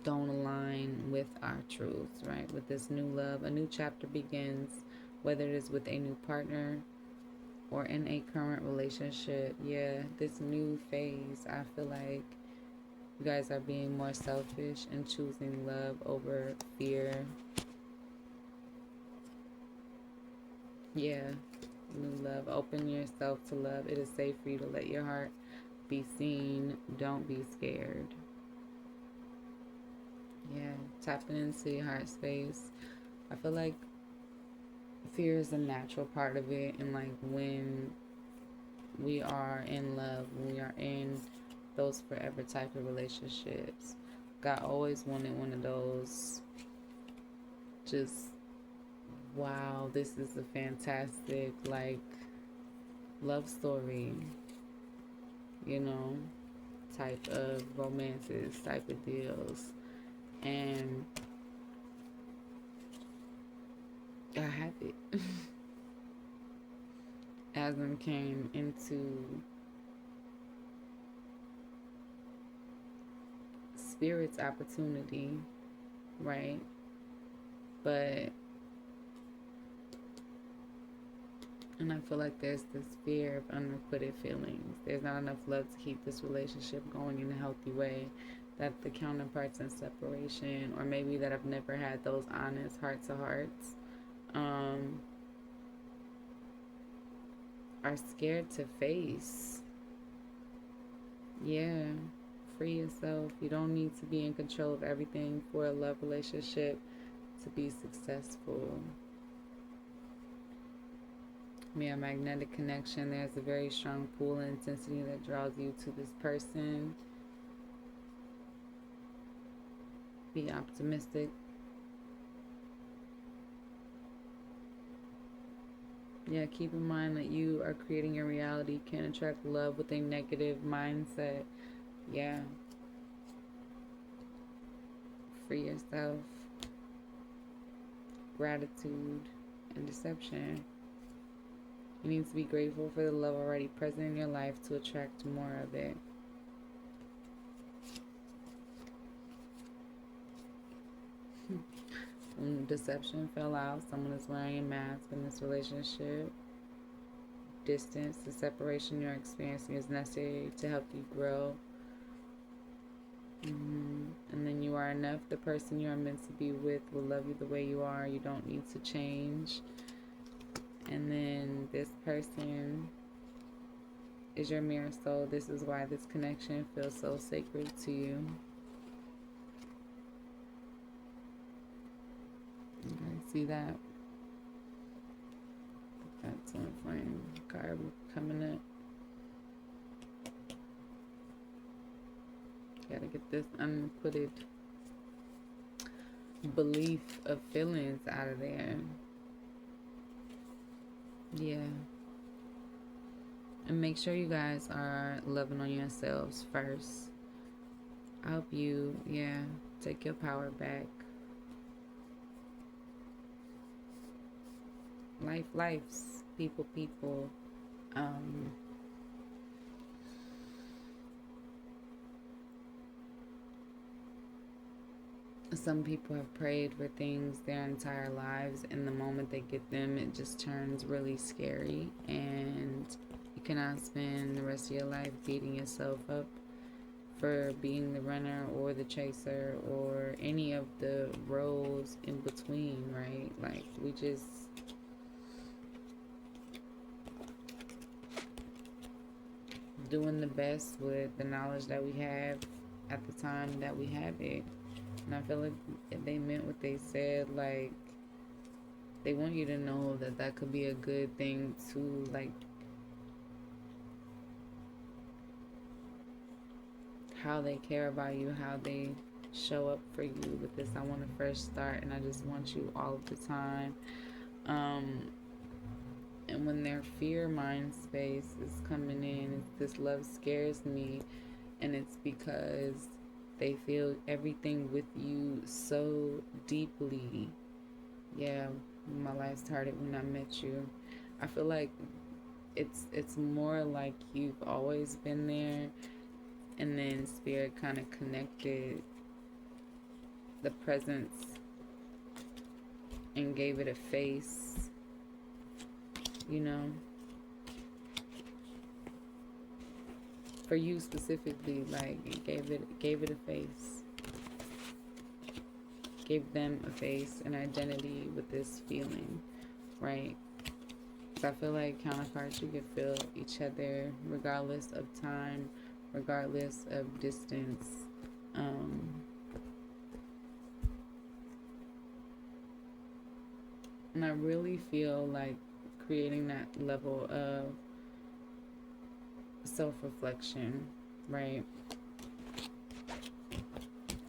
Speaker 1: don't align with our truths, right? With this new love, a new chapter begins, whether it is with a new partner or in a current relationship. Yeah, this new phase, I feel like you guys are being more selfish and choosing love over fear. Yeah, new love. Open yourself to love. It is safe for you to let your heart be seen. Don't be scared. Yeah, tapping into your heart space. I feel like fear is a natural part of it, and like when we are in love, when we are in those forever type of relationships, God always wanted one of those just, wow, this is a fantastic like love story, you know, type of romances, type of deals. And I have it. Adam came into Spirit's opportunity, right? But, and I feel like there's this fear of unrequited feelings. There's not enough love to keep this relationship going in a healthy way. That the counterparts in separation, or maybe that I've never had those honest heart to hearts, are scared to face. Yeah, free yourself. You don't need to be in control of everything for a love relationship to be successful. Yeah, magnetic connection. There's a very strong pull and intensity that draws you to this person. Be optimistic. Yeah, keep in mind that you are creating your reality. Can't attract love with a negative mindset. Yeah. Free yourself. Gratitude and deception. You need to be grateful for the love already present in your life to attract more of it. When deception fell out, someone is wearing a mask in this relationship. Distance, the separation you're experiencing is necessary to help you grow. And then you are enough. The person you are meant to be with will love you the way you are. You don't need to change. And then this person is your mirror soul. This is why this connection feels so sacred to you. Okay, see that? That's one flame card coming up. Gotta get this unrequited belief of feelings out of there. Yeah. And make sure you guys are loving on yourselves first. I hope you, yeah, take your power back. Life's people. Um, some people have prayed for things their entire lives, and the moment they get them, it just turns really scary, and you cannot spend the rest of your life beating yourself up for being the runner or the chaser or any of the roles in between, right? Like, we just doing the best with the knowledge that we have at the time that we have it. And I feel like they meant what they said. Like, they want you to know that that could be a good thing too. Like, how they care about you, how they show up for you with this. I want to first start, and I just want you all of the time. Um, and when their fear mind space is coming in, it's this love scares me, and it's because they feel everything with you so deeply. Yeah, my life started when I met you. I feel like it's more like you've always been there, and then spirit kind of connected the presence and gave it a face, you know, for you specifically. Like, it gave it a face, gave them a face, an identity with this feeling, right? So I feel like counterparts, you can feel each other regardless of time, regardless of distance. Um, and I really feel like creating that level of self-reflection, right?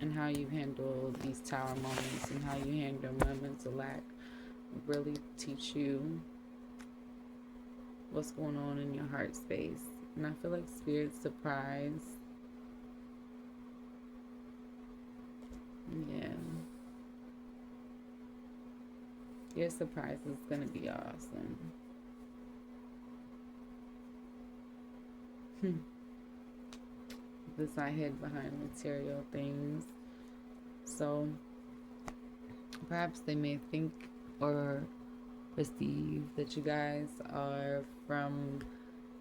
Speaker 1: And how you handle these tower moments and how you handle moments of lack really teach you what's going on in your heart space. And I feel like spirit surprise. Yeah. Your surprise is gonna be awesome. This I hid behind material things. So perhaps they may think or perceive that you guys are from,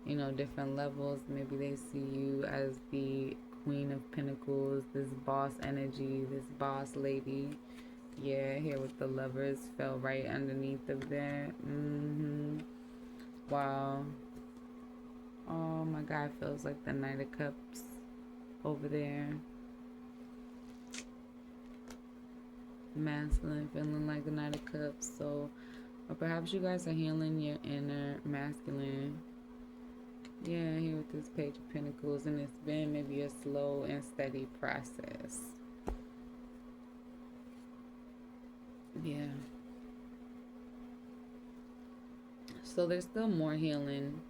Speaker 1: you know, different levels. Maybe they see you as the Queen of Pentacles, this boss energy, this boss lady. Yeah, here with the Lovers fell right underneath of that. Wow. Oh, my guy feels like the Knight of Cups over there. Masculine feeling like the Knight of Cups. So, or perhaps you guys are healing your inner masculine. Yeah, here with this Page of Pentacles, and it's been maybe a slow and steady process. Yeah. So there's still more healing.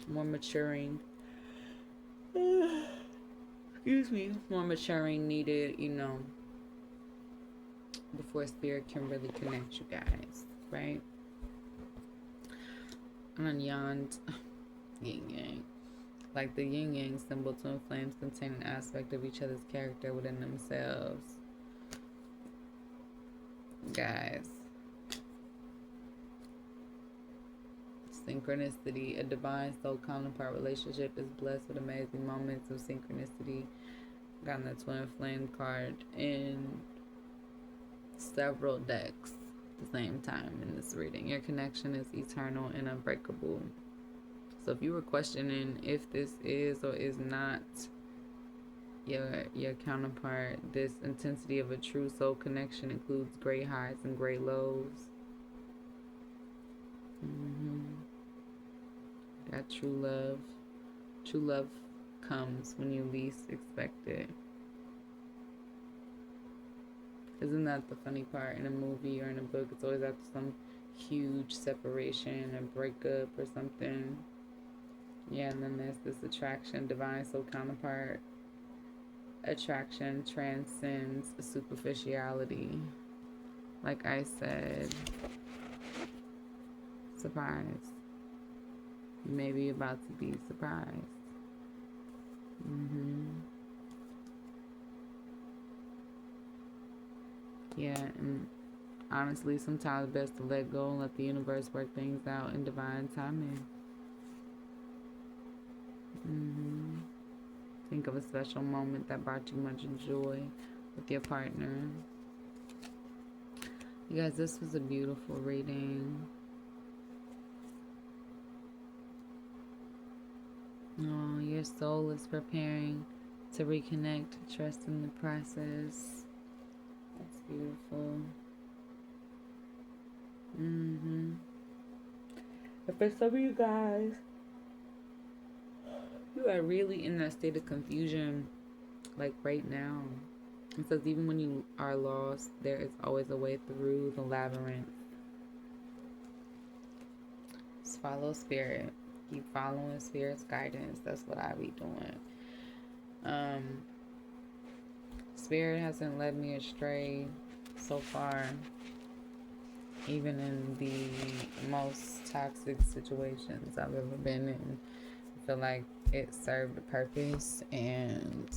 Speaker 1: More maturing. Excuse me. More maturing needed, you know, before spirit can really connect you guys, right? On Yond, yin yang. Like the yin yang symbol, twin flames contain an aspect of each other's character within themselves. Guys. Synchronicity. A divine soul counterpart relationship is blessed with amazing moments of synchronicity. Got the twin flame card in several decks at the same time in this reading. Your connection is eternal and unbreakable. So if you were questioning if this is or is not your counterpart, this intensity of a true soul connection includes great highs and great lows. That true love. True love comes when you least expect it. Isn't that the funny part? In a movie or in a book, it's always after some huge separation or breakup or something. Yeah, and then there's this attraction, divine soul counterpart. Attraction transcends superficiality. Like I said, surprise. You may be about to be surprised. Yeah, and honestly, sometimes it's best to let go and let the universe work things out in divine timing. Think of a special moment that brought you much joy with your partner. You guys, this was a beautiful reading. Oh, your soul is preparing to reconnect. Trust in the process. That's beautiful. But for some of you guys, you are really in that state of confusion, like right now. It says even when you are lost, there is always a way through the labyrinth. Just follow spirit. Keep following spirit's guidance. That's what I be doing. Spirit hasn't led me astray so far, even in the most toxic situations I've ever been in. I feel like it served a purpose, and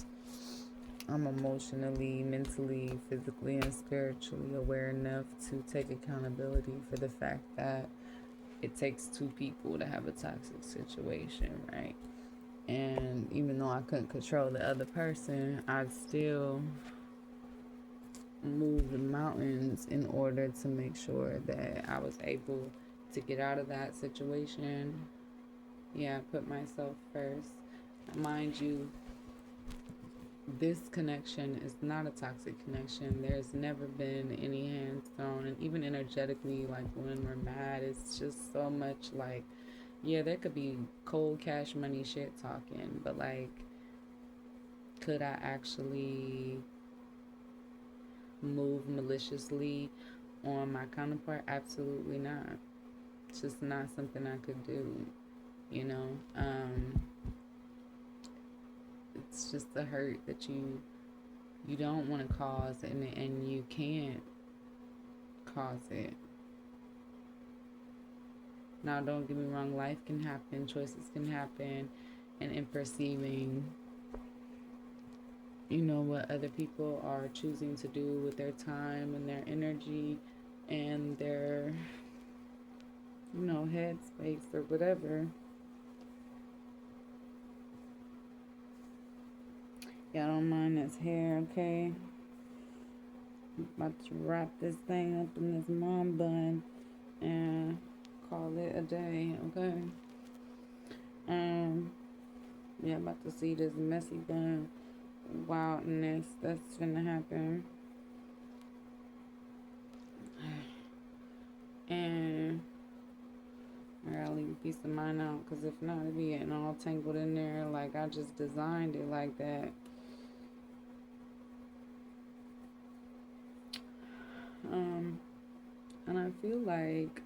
Speaker 1: I'm emotionally, mentally, physically, and spiritually aware enough to take accountability for the fact that it takes two people to have a toxic situation, right? And even though I couldn't control the other person, I'd still move the mountains in order to make sure that I was able to get out of that situation. Yeah, put myself first. Mind you, this connection is not a toxic connection. There's never been any hands thrown. And even energetically, like when we're mad, it's just so much like, yeah, there could be cold cash money shit talking, but like, could I actually move maliciously on my counterpart? Absolutely not. It's just not something I could do, you know? It's just the hurt that you don't want to cause, and you can't cause it. Now, don't get me wrong, life can happen, choices can happen, and in perceiving, you know, what other people are choosing to do with their time and their energy and their, you know, headspace or whatever. Y'all don't mind this hair, okay? I'm about to wrap this thing up in this mom bun and call it a day, okay? Yeah, about to see this messy bun wildness that's gonna happen. And I gotta leave a piece of mine out, because if not, it'd be getting all tangled in there. Like, I just designed it like that. And I feel like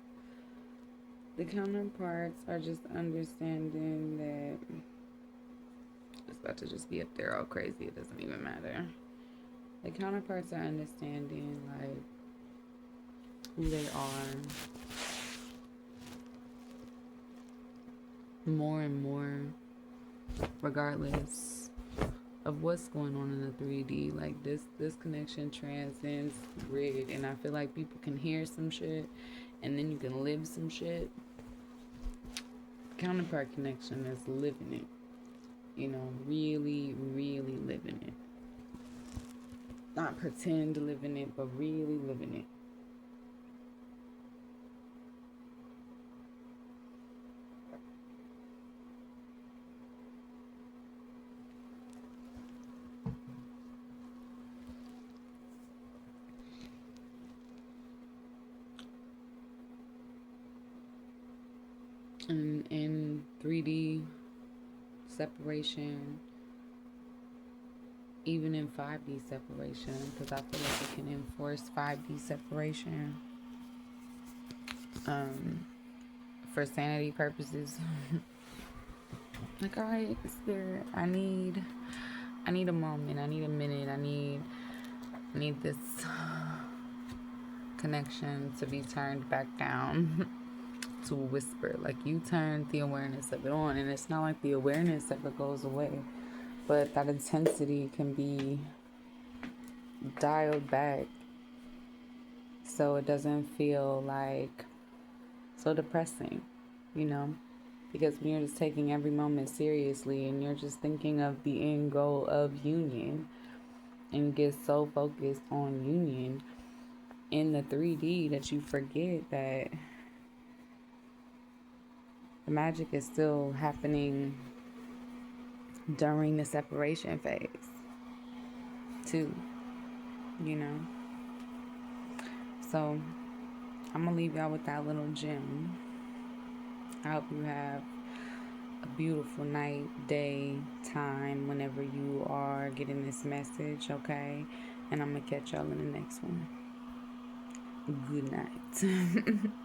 Speaker 1: the counterparts are just understanding that it's about to just be up there all crazy. It doesn't even matter. The counterparts are understanding, like, who they are more and more, regardless of what's going on in the 3D. Like, this connection transcends grid, and I feel like people can hear some shit and then you can live some shit. Counterpart connection is living it, you know, really, really living it. Not pretend living it, but really living it. And in 3D separation, even in 5D separation, because I feel like it can enforce 5D separation for sanity purposes. Like, all right, Spirit, I need a moment, I need a minute, I need this connection to be turned back down to a whisper. Like, you turned the awareness of it on, and it's not like the awareness ever goes away, but that intensity can be dialed back so it doesn't feel like so depressing, you know? Because when you're just taking every moment seriously and you're just thinking of the end goal of union and you get so focused on union in the 3D that you forget that the magic is still happening during the separation phase, too, you know? So, I'm gonna leave y'all with that little gem. I hope you have a beautiful night, day, time, whenever you are getting this message, okay? And I'm gonna catch y'all in the next one. Good night.